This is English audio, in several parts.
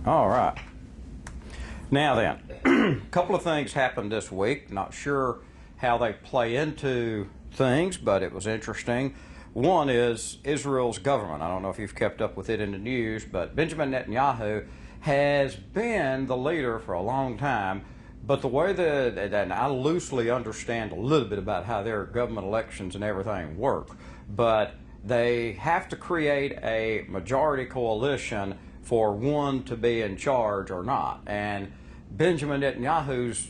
All right. Now then, a couple of things happened this week. Not sure how they play into things, but it was interesting. One is Israel's government. I don't know if you've kept up with it in the news, but Benjamin Netanyahu has been the leader for a long time. But the way that, and I loosely understand a little bit about how their government elections and everything work, but they have to create a majority coalition for one to be in charge or not. And Benjamin Netanyahu's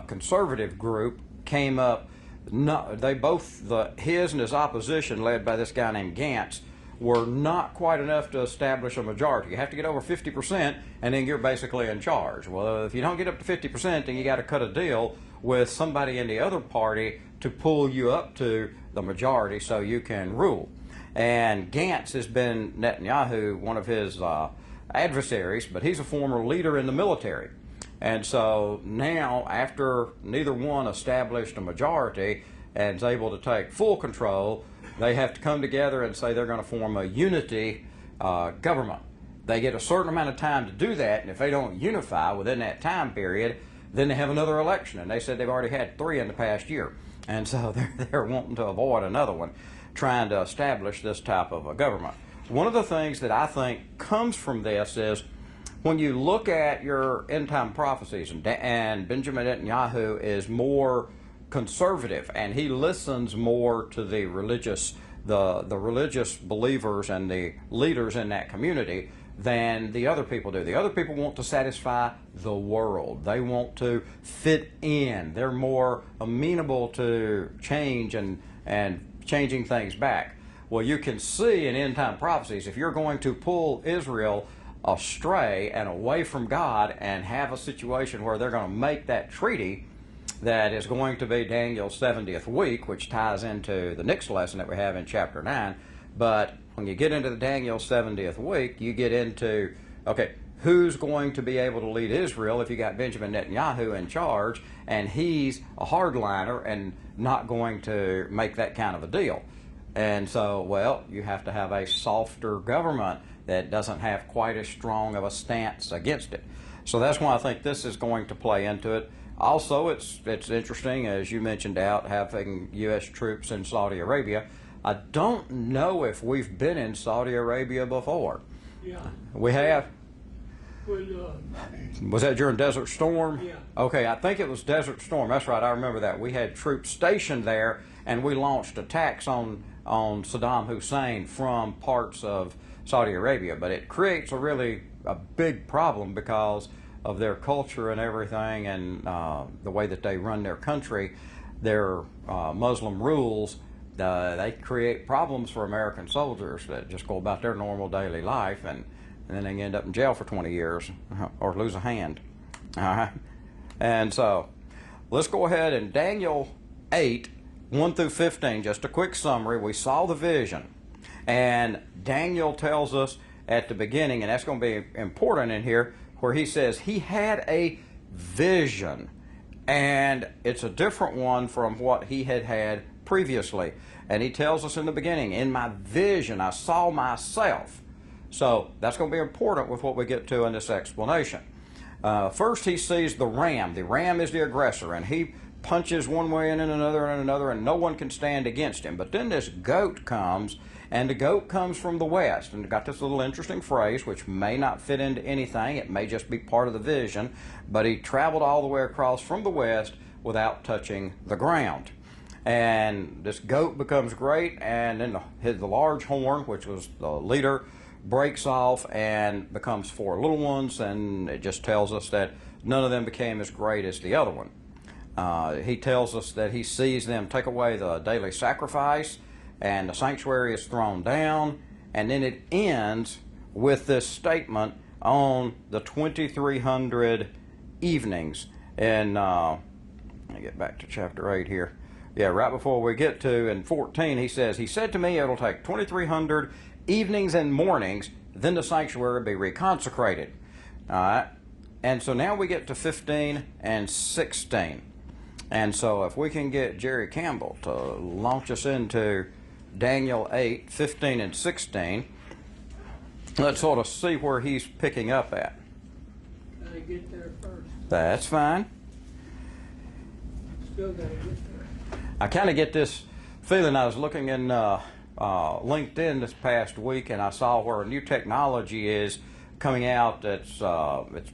conservative group came up. They both, his and his opposition, led by this guy named Gantz, were not quite enough to establish a majority. You have to get over 50%, and then you're basically in charge. Well, if you don't get up to 50%, then you got to cut a deal with somebody in the other party to pull you up to the majority so you can rule. And Gantz has been Netanyahu, one of his adversaries, but he's a former leader in the military. And so now, after neither one established a majority and is able to take full control, they have to come together and say they're going to form a unity government. They get a certain amount of time to do that, and if they don't unify within that time period, then they have another election. And they said they've already had 3 in the past year. And so they're wanting to avoid another one, trying to establish this type of a government. One of the things that I think comes from this is when you look at your end-time prophecies, and Benjamin Netanyahu is more conservative, and he listens more to the religious believers and the leaders in that community than the other people do. The other people want to satisfy the world. They want to fit in. They're more amenable to change and changing things back. Well, you can see in end-time prophecies, if you're going to pull Israel astray and away from God and have a situation where they're going to make that treaty that is going to be Daniel's 70th week, which ties into the next lesson that we have in chapter 9. But when you get into the Daniel's 70th week, you get into, okay, who's going to be able to lead Israel if you got Benjamin Netanyahu in charge and he's a hardliner and not going to make that kind of a deal? And so, well, you have to have a softer government that doesn't have quite as strong of a stance against it. So that's why I think this is going to play into it. Also, it's interesting, as you mentioned, having U.S. troops in Saudi Arabia. I don't know if we've been in Saudi Arabia before. Yeah. We have? Well, Was that during Desert Storm? Yeah. Okay, I think it was Desert Storm. That's right, I remember that. We had troops stationed there, and we launched attacks on Saddam Hussein from parts of Saudi Arabia. But it creates a big problem because of their culture and everything, and the way that they run their country, their Muslim rules. They create problems for American soldiers that just go about their normal daily life, and then they end up in jail for 20 years or lose a hand. All right? And so let's go ahead and Daniel 8, 1 through 15, just a quick summary. We saw the vision, and Daniel tells us at the beginning, and that's going to be important in here, where he says he had a vision, and it's a different one from what he had previously. And he tells us in the beginning, in my vision I saw myself. So that's going to be important with what we get to in this explanation. First, he sees the ram. The ram is the aggressor, and he punches one way and another, and no one can stand against him. But then this goat comes, and the goat comes from the west. And got this little interesting phrase, which may not fit into anything. It may just be part of the vision. But he traveled all the way across from the west without touching the ground. And this goat becomes great, and then the large horn, which was the leader, breaks off and becomes 4 little ones, and it just tells us that none of them became as great as the other one. He tells us that he sees them take away the daily sacrifice, and the sanctuary is thrown down, and then it ends with this statement on the 2300 evenings. And let me get back to chapter 8 here. Yeah, right before we get to in 14, he says, he said to me, it'll take 2300 evenings and mornings, then the sanctuary will be reconsecrated. All right. And so now we get to 15 and 16. And so if we can get Jerry Campbell to launch us into Daniel 8, 15 and 16, let's sort of see where he's picking up at. gotta get there first. That's fine. Still gotta get there. I kind of get this feeling. I was looking in LinkedIn this past week, and I saw where new technology is coming out. It's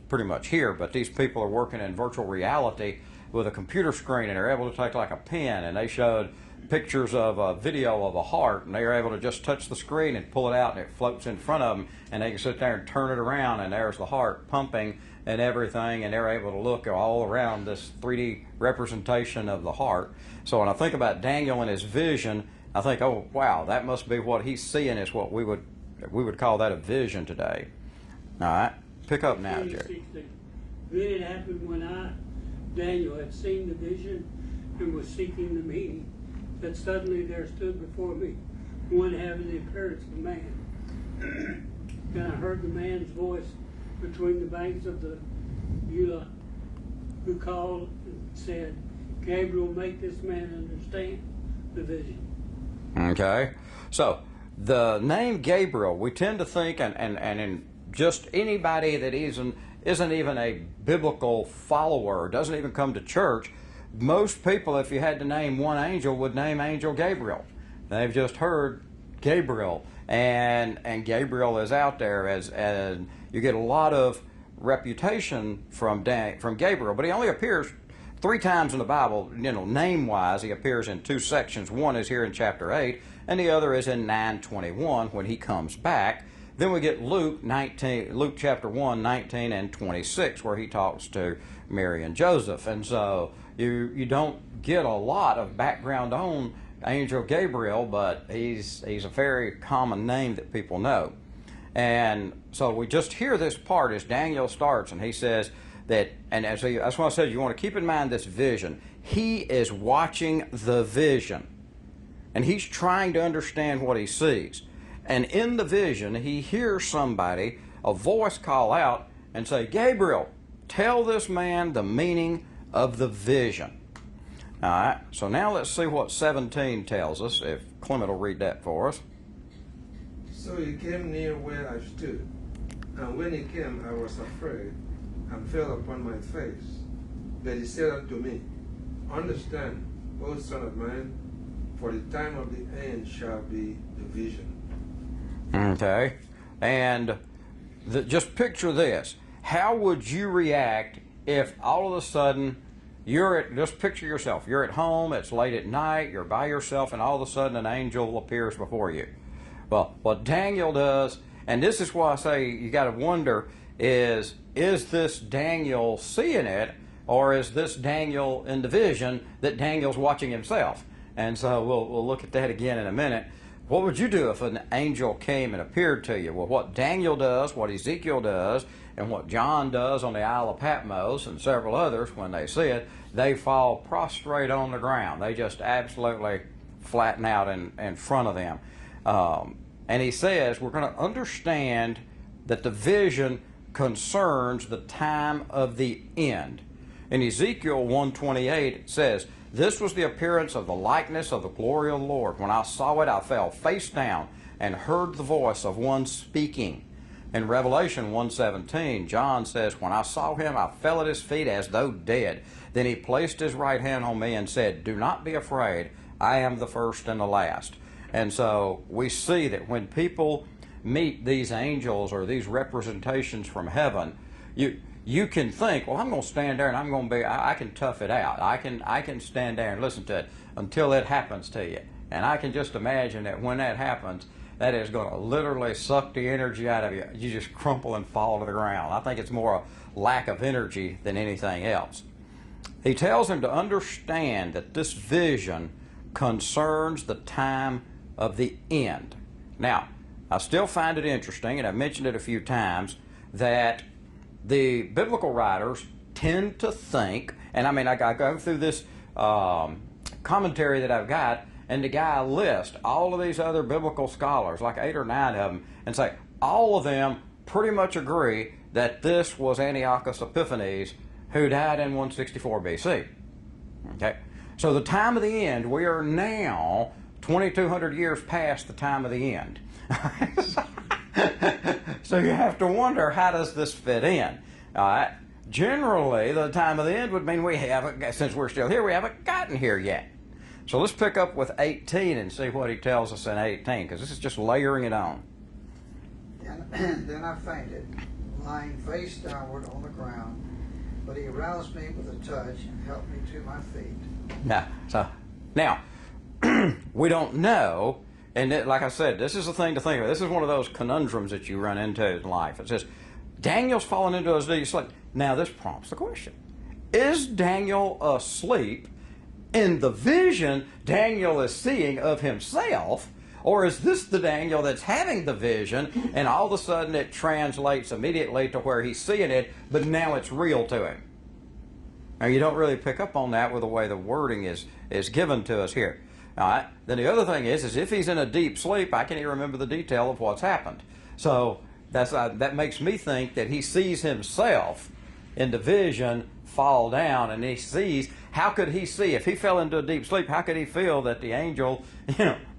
pretty much here, but these people are working in virtual reality with a computer screen, and they're able to take like a pen, and they showed pictures of a video of a heart, and they are able to just touch the screen and pull it out, and it floats in front of them, and they can sit there and turn it around, and there's the heart pumping and everything, and they're able to look all around this 3D representation of the heart. So when I think about Daniel and his vision, I think, oh wow, that must be what he's seeing, is what we would call that a vision today. All right, pick up now, Jerry. Then it happened when Daniel, had seen the vision and was seeking the meaning, that suddenly there stood before me one having the appearance of a man. And I heard the man's voice between the banks of the Beulah, who called and said, Gabriel, make this man understand the vision. Okay, so the name Gabriel, we tend to think, and in just anybody that isn't even a biblical follower, doesn't even come to church, most people, if you had to name one angel, would name Angel Gabriel. They've just heard Gabriel, and Gabriel is out there and you get a lot of reputation from Gabriel, but he only appears 3 times in the Bible, name-wise. He appears in 2 sections. One is here in chapter 8, and the other is in 9:21 when he comes back. Then we get Luke chapter 1, 19 and 26, where he talks to Mary and Joseph. And so you don't get a lot of background on Angel Gabriel, but he's a very common name that people know. And so we just hear this part as Daniel starts, and he says that, and that's why I said you want to keep in mind this vision. He is watching the vision, and he's trying to understand what he sees. And in the vision, he hears somebody, a voice call out and say, Gabriel, tell this man the meaning of the vision. All right, so now let's see what 17 tells us, if Clement will read that for us. So he came near where I stood, and when he came, I was afraid and fell upon my face. But he said unto me, Understand, O son of man, for the time of the end shall be the vision. Okay, and just picture this. How would you react if all of a sudden just picture yourself, you're at home, it's late at night, you're by yourself, and all of a sudden an angel appears before you? Well, what Daniel does, and this is why I say you got to wonder, is this Daniel seeing it, or is this Daniel in the vision that Daniel's watching himself? And so we'll look at that again in a minute. What would you do if an angel came and appeared to you? Well, what Daniel does, what Ezekiel does, and what John does on the Isle of Patmos and several others, when they see it, they fall prostrate on the ground. They just absolutely flatten out in front of them. And he says we're going to understand that the vision concerns the time of the end. In Ezekiel 1:28 it says, This was the appearance of the likeness of the glory of the Lord. When I saw it, I fell face down and heard the voice of one speaking. In Revelation 1:17, John says, When I saw him, I fell at his feet as though dead. Then he placed his right hand on me and said, Do not be afraid. I am the first and the last. And so we see that when people meet these angels or these representations from heaven, you can think, well, I'm going to stand there and I'm going to I can tough it out. I can stand there and listen to it until it happens to you. And I can just imagine that when that happens, that is going to literally suck the energy out of you. You just crumple and fall to the ground. I think it's more a lack of energy than anything else. He tells him to understand that this vision concerns the time of the end. Now, I still find it interesting, and I've mentioned it a few times, that the biblical writers tend to think, and I go through this commentary that I've got, and the guy lists all of these other biblical scholars, like 8 or 9 of them, and say all of them pretty much agree that this was Antiochus Epiphanes, who died in 164 BC. Okay, so the time of the end, we are now 2,200 years past the time of the end. So you have to wonder, how does this fit in? All right. generally, the time of the end would mean we haven't, since we're still here, we haven't gotten here yet. So let's pick up with 18 and see what he tells us in 18, because this is just layering it on. And then I fainted, lying face downward on the ground, but he aroused me with a touch and helped me to my feet. Now, we don't know, and like I said, this is the thing to think of. This is one of those conundrums that you run into in life. It says, Daniel's fallen into his deep sleep. Now this prompts the question, is Daniel asleep in the vision Daniel is seeing of himself, or is this the Daniel that's having the vision, and all of a sudden it translates immediately to where he's seeing it, but now it's real to him? Now, you don't really pick up on that with the way the wording is given to us here. All right. Then the other thing is if he's in a deep sleep, I can't even remember the detail of what's happened. So that makes me think that he sees himself in the vision fall down, and he sees, how could he see? If he fell into a deep sleep, how could he feel that the angel,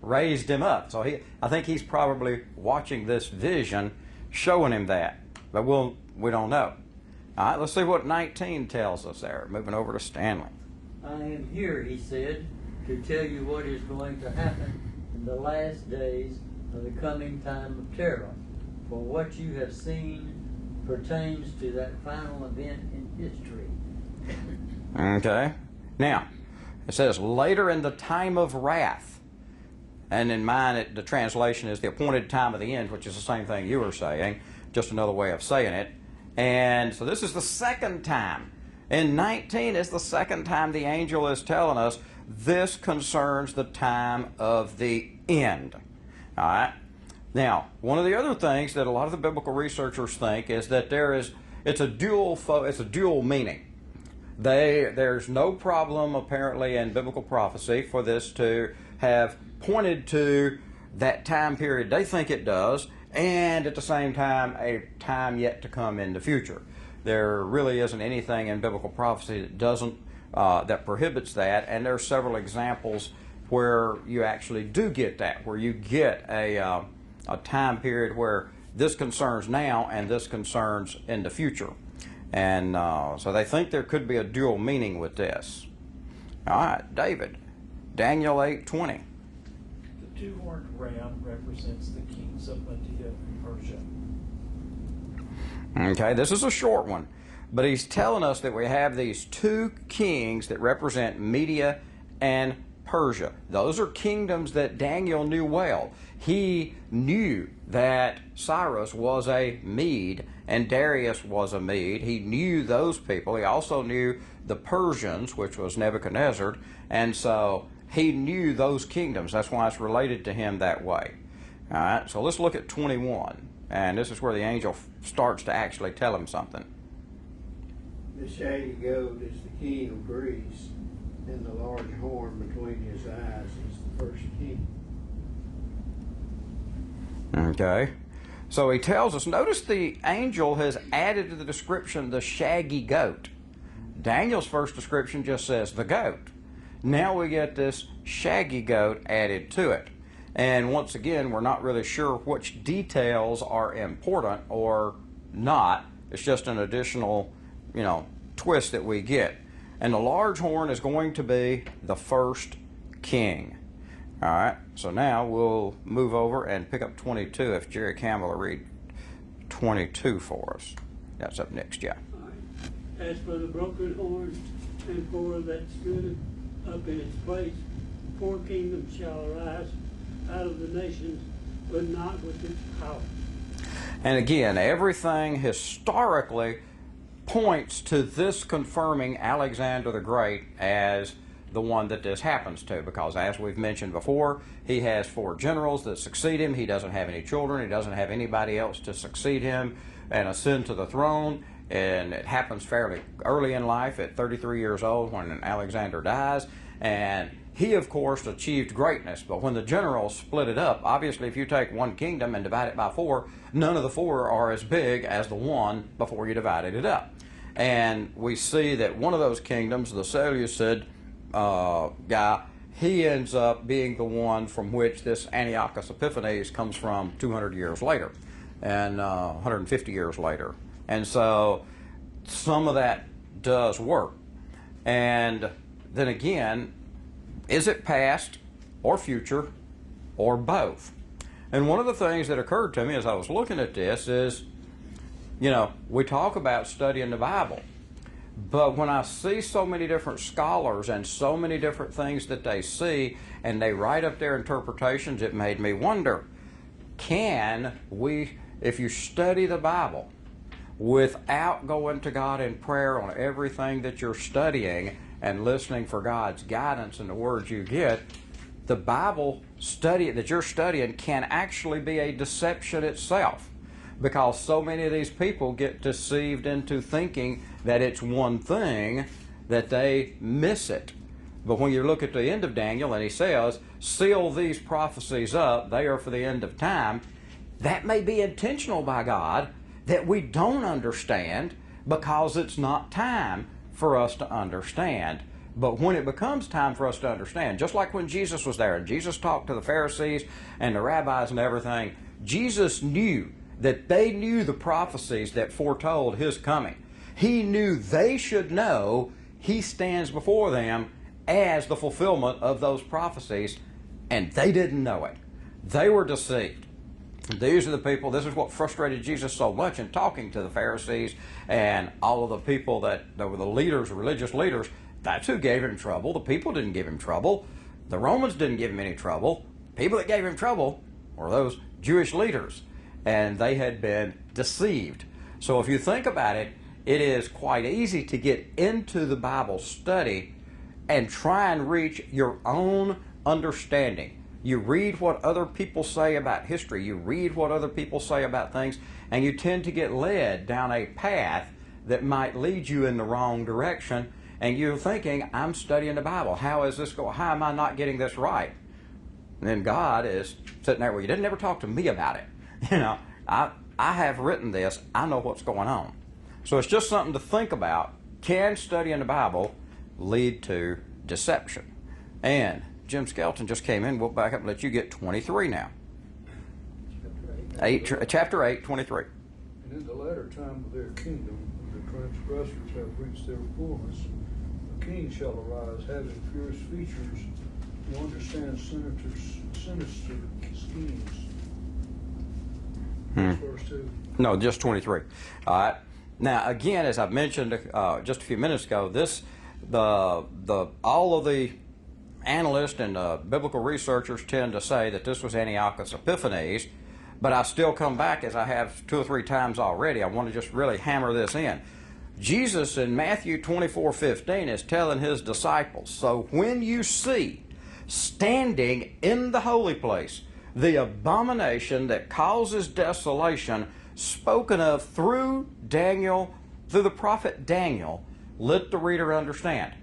raised him up? So I think he's probably watching this vision, showing him that. But we don't know. All right, let's see what 19 tells us there. Moving over to Stanley. I am here, he said, to tell you what is going to happen in the last days of the coming time of terror. For what you have seen pertains to that final event in history. Okay. Now, it says, later in the time of wrath. And in mine, the translation is the appointed time of the end, which is the same thing you were saying, just another way of saying it. And so this is the second time. In 19 is the second time the angel is telling us this concerns the time of the end. All right. Now, one of the other things that a lot of the biblical researchers think is that it's a dual meaning. There's no problem apparently in biblical prophecy for this to have pointed to that time period they think it does, and at the same time a time yet to come in the future. There really isn't anything in biblical prophecy that doesn't that prohibits that, and there are several examples where you actually do get that, where you get a time period where this concerns now and this concerns in the future. And so they think there could be a dual meaning with this. All right, David, Daniel 8:20. The two-horned ram represents the kings of Media and Persia. Okay, this is a short one, but he's telling us that we have these two kings that represent Media and Persia. Those are kingdoms that Daniel knew well. He knew that Cyrus was a Mede and Darius was a Mede. He knew those people. He also knew the Persians, which was Nebuchadnezzar, and so he knew those kingdoms. That's why it's related to him that way. All right, so let's look at 21, and this is where the angel starts to actually tell him something. The shaggy goat is the king of Greece, and the large horn between his eyes is the first king. Okay. So he tells us, notice the angel has added to the description the shaggy goat. Daniel's first description just says the goat. Now we get this shaggy goat added to it. And once again, we're not really sure which details are important or not. It's just an additional, twist that we get. And the large horn is going to be the first king. All right, so now we'll move over and pick up 22 if Jerry Campbell will read 22 for us. That's up next, yeah. All right. As for the broken horn and for that stood up in its place, 4 kingdoms shall arise out of the nations, but not with its power. And again, everything historically points to this confirming Alexander the Great as the one that this happens to, because as we've mentioned before, he has 4 generals that succeed him. He doesn't have any children. He doesn't have anybody else to succeed him and ascend to the throne. And it happens fairly early in life at 33 years old when Alexander dies. And he, of course, achieved greatness. But when the generals split it up, obviously if you take one kingdom and divide it by 4, none of the 4 are as big as the one before you divided it up. And we see that one of those kingdoms, the Seleucid guy, he ends up being the one from which this Antiochus Epiphanes comes from 200 years later and 150 years later. And so some of that does work. And then again, is it past or future or both? And one of the things that occurred to me as I was looking at this is, you know, we talk about studying the Bible, but when I see so many different scholars and so many different things that they see and they write up their interpretations, it made me wonder, can we, if you study the Bible without going to God in prayer on everything that you're studying and listening for God's guidance and the words you get, the Bible study that you're studying can actually be a deception itself, because so many of these people get deceived into thinking that it's one thing that they miss it. But when you look at the end of Daniel and he says, seal these prophecies up, they are for the end of time, that may be intentional by God that we don't understand because it's not time for us to understand. But when it becomes time for us to understand, just like when Jesus was there and Jesus talked to the Pharisees and the rabbis and everything, Jesus knew that they knew the prophecies that foretold His coming. He knew they should know He stands before them as the fulfillment of those prophecies, and they didn't know it. They were deceived. These are the people, this is what frustrated Jesus so much in talking to the Pharisees and all of the people that were the leaders, religious leaders. That's who gave Him trouble. The people didn't give Him trouble. The Romans didn't give Him any trouble. People that gave Him trouble were those Jewish leaders, and they had been deceived. So if you think about it, it is quite easy to get into the Bible study and try and reach your own understanding. You read what other people say about history, you read what other people say about things, and you tend to get led down a path that might lead you in the wrong direction, and you're thinking, I'm studying the Bible. How is this going? How am I not getting this right? And then God is sitting there, well, you didn't ever talk to me about it. You know, I have written this. I know what's going on. So it's just something to think about. Can studying the Bible lead to deception? And Jim Skelton just came in. We'll back up and let you get 23 now. Chapter 8, 23. And in the latter time of their kingdom, when the transgressors have reached their fullness, a king shall arise, having fierce features, who understands sinister schemes. Verse 2. No, just 23. All right. Now, again, as I've mentioned just a few minutes ago, all of the analysts and biblical researchers tend to say that this was Antiochus Epiphanes, but I still come back, as I have 2 or 3 times already. I want to just really hammer this in. Jesus in Matthew 24:15 is telling His disciples, so when you see standing in the holy place the abomination that causes desolation spoken of through Daniel, through the prophet Daniel, let the reader understand.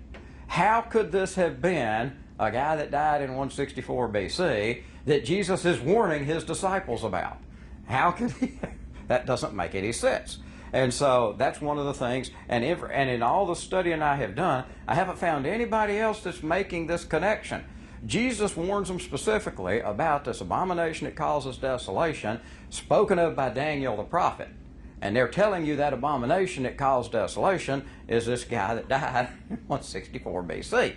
How could this have been a guy that died in 164 BC that Jesus is warning His disciples about? How could he? That doesn't make any sense. And so that's one of the things, and in all the studying I have done, I haven't found anybody else that's making this connection. Jesus warns them specifically about this abomination that causes desolation, spoken of by Daniel the prophet. And they're telling you that abomination that caused desolation is this guy that died in 164 BC.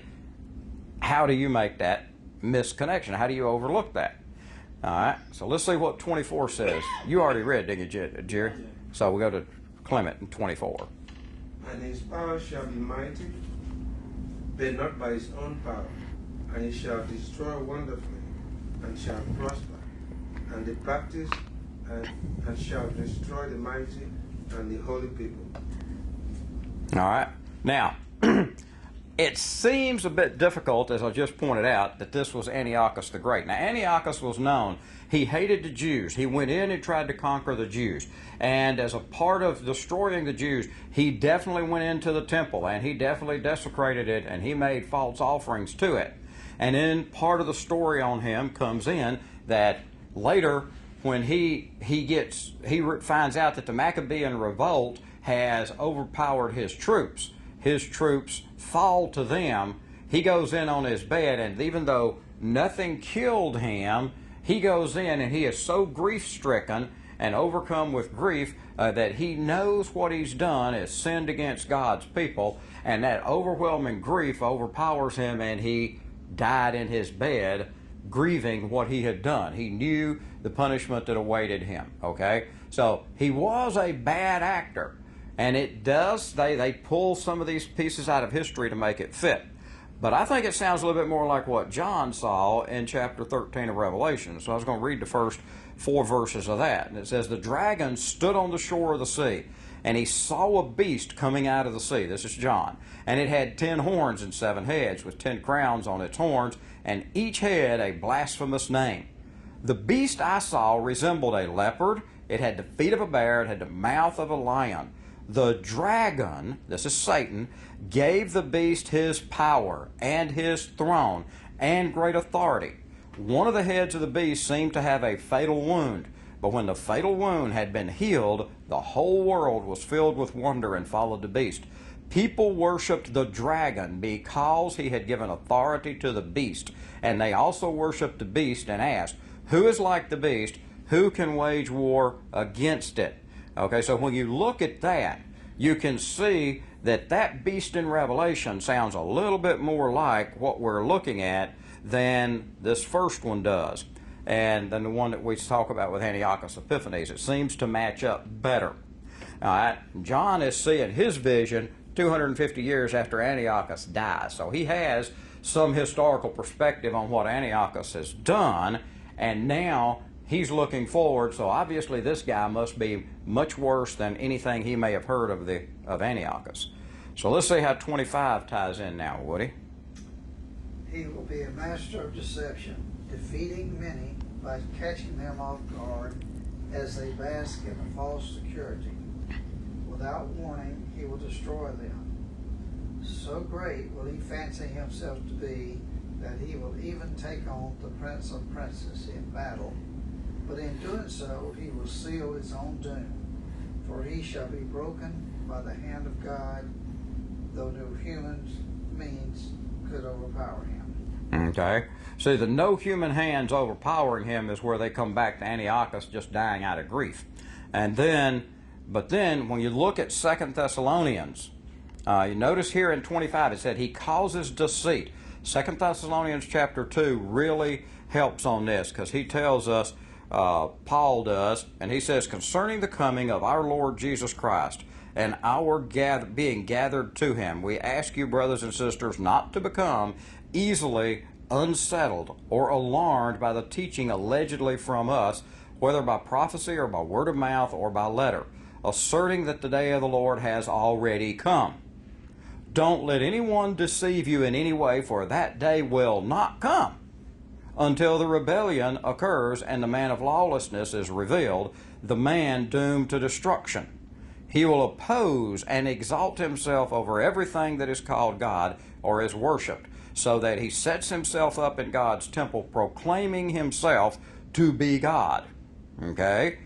How do you make that misconnection? How do you overlook that? All right, so let's see what 24 says. You already read, didn't you, Jerry? So we go to Clement in 24. And his power shall be mighty, but not by his own power. And he shall destroy wonderfully, and shall prosper, and the practice, and shall destroy the mighty and the holy people. All right. Now, it seems a bit difficult, as I just pointed out, that this was Antiochus the Great. Now, Antiochus was known. He hated the Jews. He went in and tried to conquer the Jews. And as a part of destroying the Jews, he definitely went into the temple, and he definitely desecrated it, and he made false offerings to it. And then part of the story on him comes in that later, when he finds out that the Maccabean revolt has overpowered his troops fall to them. He goes in on his bed, and even though nothing killed him, he goes in and he is so grief-stricken, and overcome with grief that he knows what he's done is sinned against God's people, and that overwhelming grief overpowers him, and he died in his bed grieving what he had done. He knew the punishment that awaited him, okay? So he was a bad actor, and they pull some of these pieces out of history to make it fit. But I think it sounds a little bit more like what John saw in chapter 13 of Revelation. So I was going to read the first 4 verses of that. And it says, "The dragon stood on the shore of the sea, and he saw a beast coming out of the sea." This is John. "And it had 10 horns and 7 heads, with 10 crowns on its horns, and each head a blasphemous name. The beast I saw resembled a leopard. It had the feet of a bear. It had the mouth of a lion. The dragon," this is Satan, "gave the beast his power and his throne and great authority. One of the heads of the beast seemed to have a fatal wound, but when the fatal wound had been healed, the whole world was filled with wonder and followed the beast. People worshipped the dragon because he had given authority to the beast, and they also worshipped the beast and asked, 'Who is like the beast? Who can wage war against it?'" Okay, so when you look at that, you can see that that beast in Revelation sounds a little bit more like what we're looking at than this first one does, and than the one that we talk about with Antiochus Epiphanes. It seems to match up better. All right, John is seeing his vision 250 years after Antiochus dies, so he has some historical perspective on what Antiochus has done, and now he's looking forward, so obviously this guy must be much worse than anything he may have heard of Antiochus. So let's see how 25 ties in now, Woody. He will be a master of deception, defeating many by catching them off guard as they bask in a false security. Without warning, he will destroy them. So great will he fancy himself to be that he will even take on the Prince of Princes in battle. But in doing so, he will seal his own doom, for he shall be broken by the hand of God, though no human means could overpower him. Okay. See, the no human hands overpowering him is where they come back to Antiochus just dying out of grief. But then, when you look at 2 Thessalonians, you notice here in 25 it said he causes deceit. 2 Thessalonians chapter 2 really helps on this, because he tells us, Paul does, and he says, "Concerning the coming of our Lord Jesus Christ and our being gathered to him, we ask you, brothers and sisters, not to become easily unsettled or alarmed by the teaching allegedly from us, whether by prophecy or by word of mouth or by letter, asserting that the day of the Lord has already come. Don't let anyone deceive you in any way, for that day will not come until the rebellion occurs and the man of lawlessness is revealed, the man doomed to destruction. He will oppose and exalt himself over everything that is called God or is worshipped, so that he sets himself up in God's temple, proclaiming himself to be God." Okay?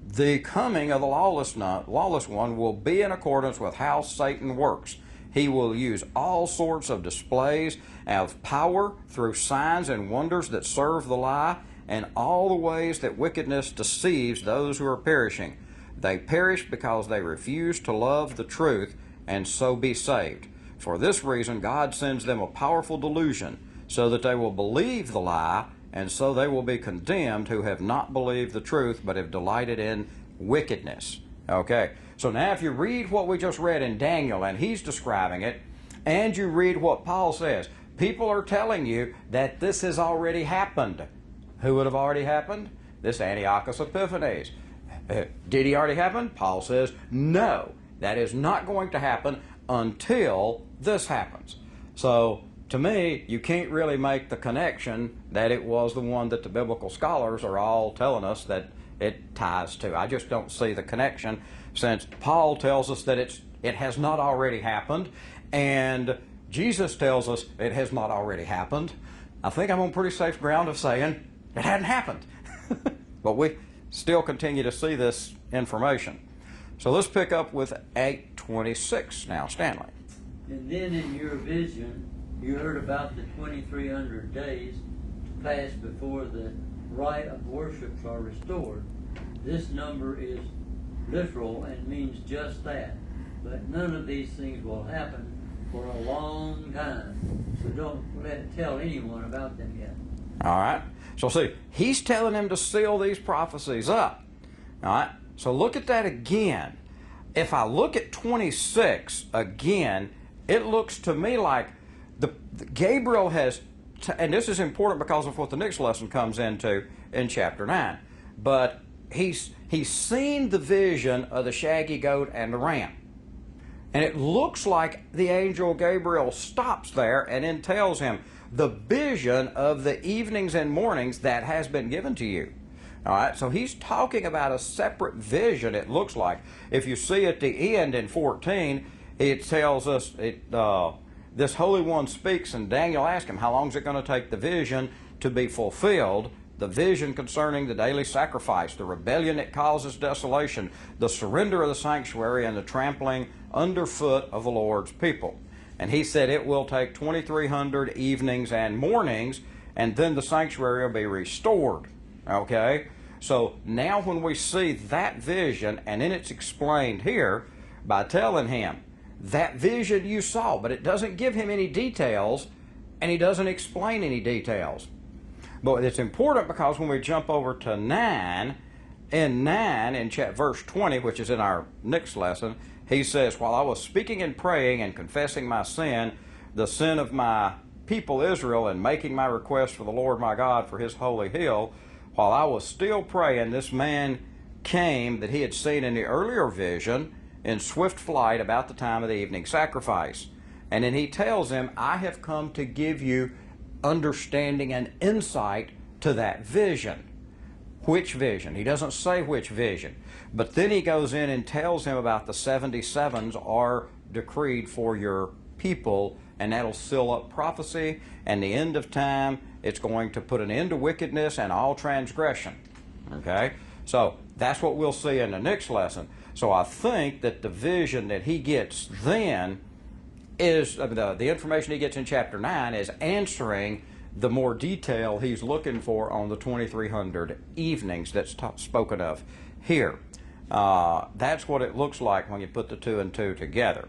The coming of the lawless one will be in accordance with how Satan works. He will use all sorts of displays of power through signs and wonders that serve the lie, and all the ways that wickedness deceives those who are perishing. They perish because they refuse to love the truth and so be saved. For this reason, God sends them a powerful delusion, so that they will believe the lie, and so they will be condemned who have not believed the truth but have delighted in wickedness. Okay, so now if you read what we just read in Daniel, and he's describing it, and you read what Paul says, people are telling you that this has already happened. Who would have already happened? This Antiochus Epiphanes. Did he already happen? Paul says, no, that is not going to happen until this happens. So, to me, you can't really make the connection that it was the one that the biblical scholars are all telling us that it ties to. I just don't see the connection, since Paul tells us that it has not already happened, and Jesus tells us it has not already happened. I think I'm on pretty safe ground of saying it hadn't happened. But we still continue to see this information. So let's pick up with 8:26 now, Stanley. "And then in your vision, you heard about the 2300 days to pass before the right of worships are restored. this number is literal and means just that. But none of these things will happen for a long time. So don't tell anyone about them yet. All right. So see, he's telling him to seal these prophecies up. All right. So look at that again. If I look at 26 again, it looks to me like the Gabriel has, and this is important because of what the next lesson comes into in chapter 9. But he's seen the vision of the shaggy goat and the ram. And it looks like the angel Gabriel stops there and then tells him the vision of the evenings and mornings that has been given to you. All right, so he's talking about a separate vision, it looks like. If you see at the end in 14, it tells us, this Holy One speaks, and Daniel asks him, how long is it going to take the vision to be fulfilled? The vision concerning the daily sacrifice, the rebellion that causes desolation, the surrender of the sanctuary, and the trampling underfoot of the Lord's people. And he said it will take 2,300 evenings and mornings, and then the sanctuary will be restored. Okay? So now when we see that vision, and then it's explained here by telling him, that vision you saw, but it doesn't give him any details, and he doesn't explain any details. But it's important because when we jump over to 9, in verse 20, which is in our next lesson, he says, while I was speaking and praying and confessing my sin, the sin of my people Israel, and making my request for the Lord my God for his holy hill, while I was still praying, this man came that he had seen in the earlier vision in swift flight about the time of the evening sacrifice. And then he tells him, I have come to give you understanding and insight to that vision. Which vision? He doesn't say which vision. But then he goes in and tells him about the 77s are decreed for your people, and that'll seal up prophecy, and the end of time, it's going to put an end to wickedness and all transgression. Okay? So that's what we'll see in the next lesson. So I think that the vision that he gets then is, the information he gets in chapter 9 is answering the more detail he's looking for on the 2,300 evenings that's spoken of here. That's what it looks like when you put the 2 and 2 together.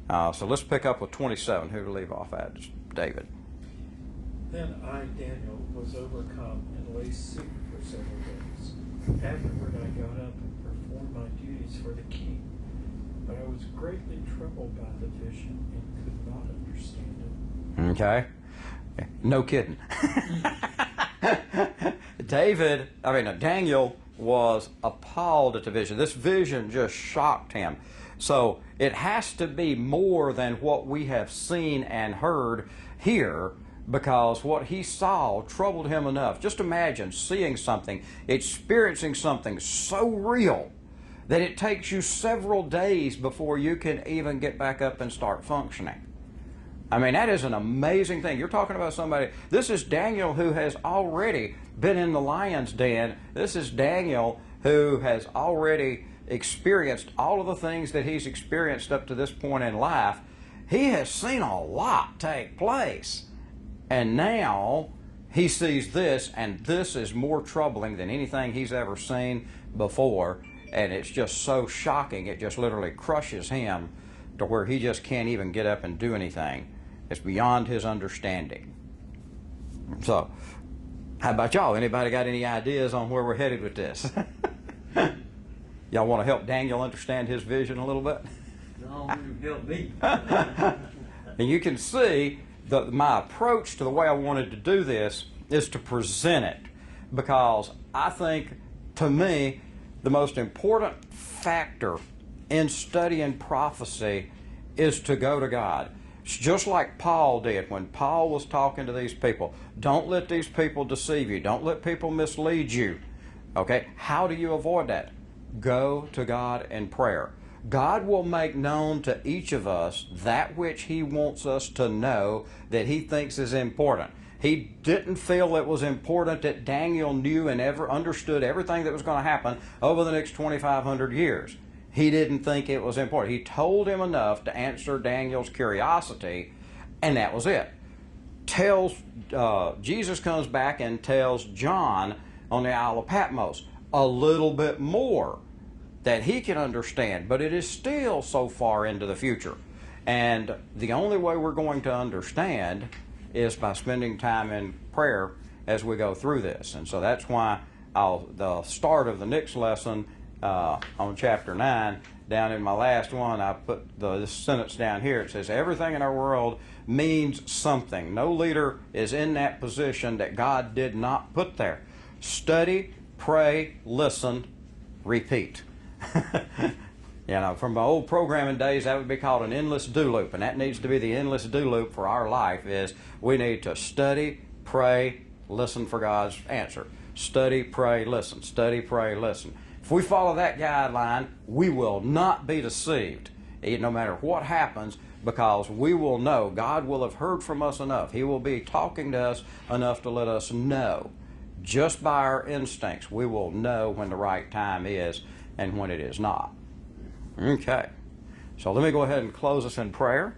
So let's pick up with 27. Who to leave off at? David. Then I, Daniel, was overcome and lay sick for several days. Afterward I got up and performed my duties for the king. But I was greatly troubled by the vision and could not understand it. Okay. No kidding. Daniel was appalled at the vision. This vision just shocked him. So it has to be more than what we have seen and heard here, because what he saw troubled him enough. Just imagine seeing something, experiencing something so real that it takes you several days before you can even get back up and start functioning. I mean, that is an amazing thing. You're talking about somebody, this is Daniel who has already been in the lion's den. This is Daniel who has already experienced all of the things that he's experienced up to this point in life. He has seen a lot take place. And now he sees this, and this is more troubling than anything he's ever seen before. And it's just so shocking, it just literally crushes him to where he just can't even get up and do anything. It's beyond his understanding. So, how about y'all? Anybody got any ideas on where we're headed with this? Y'all want to help Daniel understand his vision a little bit? No, you help me. And you can see that my approach to the way I wanted to do this is to present it, because I think, to me, the most important factor in studying prophecy is to go to God. It's just like Paul did when Paul was talking to these people. Don't let these people deceive you. Don't let people mislead you. Okay? How do you avoid that? Go to God in prayer. God will make known to each of us that which He wants us to know, that He thinks is important. He didn't feel it was important that Daniel knew and ever understood everything that was going to happen over the next 2,500 years. He didn't think it was important. He told him enough to answer Daniel's curiosity, and that was it. Jesus comes back and tells John on the Isle of Patmos, a little bit more that he can understand, but it is still so far into the future. And the only way we're going to understand is by spending time in prayer as we go through this. And so that's why the start of the next lesson on chapter 9, down in my last one, I put this sentence down here. It says, everything in our world means something. No leader is in that position that God did not put there. Study, pray, listen, repeat. You know, from my old programming days, that would be called an endless do loop, and that needs to be the endless do loop for our life. Is we need to study, pray, listen for God's answer. Study, pray, listen. Study, pray, listen. If we follow that guideline, we will not be deceived, no matter what happens, because we will know God will have heard from us enough. He will be talking to us enough to let us know. Just by our instincts, we will know when the right time is and when it is not. Okay. So let me go ahead and close us in prayer.